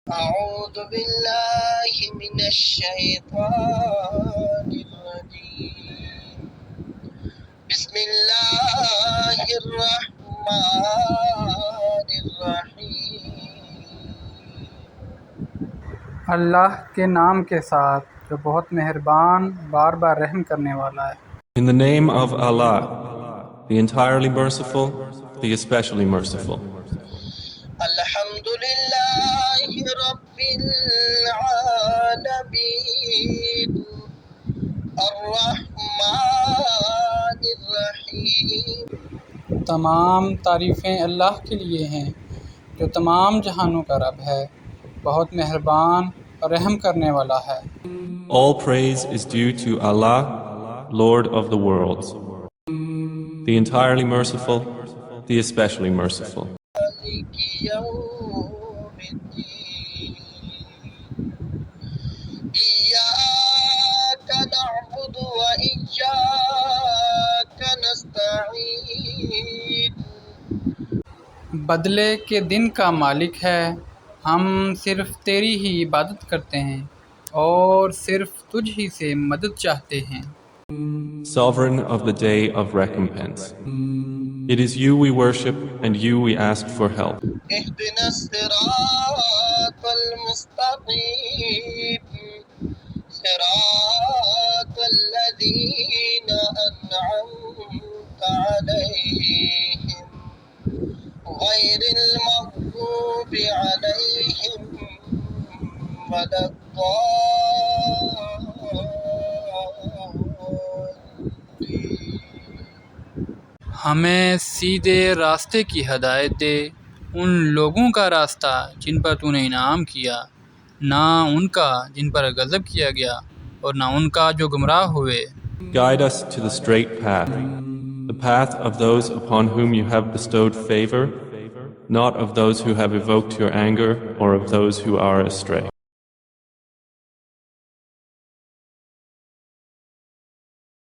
أعوذ بالله من الشيطان الرجيم بسم الله الرحمن الرحيم اللہ کے نام کے ساتھ جو بہت مہربان بار بار رحم کرنے والا ہے۔ In the name of Allah, the entirely merciful, the especially merciful. الحمد لله رب العالمين الرحمن الرحيم تمام تعریفیں اللہ کے لیے ہیں جو تمام جہانوں کا رب ہے، بہت مہربان اور رحم کرنے والا ہے۔ All praise is due to Allah, Lord of the worlds, the entirely merciful, the especially merciful. مالك يوم الدين إياك نعبد وإياك نستعين بدلے کے دن کا مالک ہے، ہم صرف تیری ہی عبادت کرتے ہیں اور صرف تجھ ہی سے مدد چاہتے ہیں۔ Sovereign of the day of recompense. It is you we worship and you we ask for help. اهدنا الصراط المستقيم صراط الذين أنعمت عليهم غير المغضوب عليهم ولا الضالين ہمیں سیدھے راستے کی ہدایت دے، ان لوگوں کا راستہ جن پر تو نے انعام کیا، نہ ان کا جن پر غضب کیا گیا اور نہ ان کا جو گمراہ ہوئے۔ Guide us to the straight path, the path of those upon whom you have bestowed favor, not of those who have evoked your anger or of those who are astray.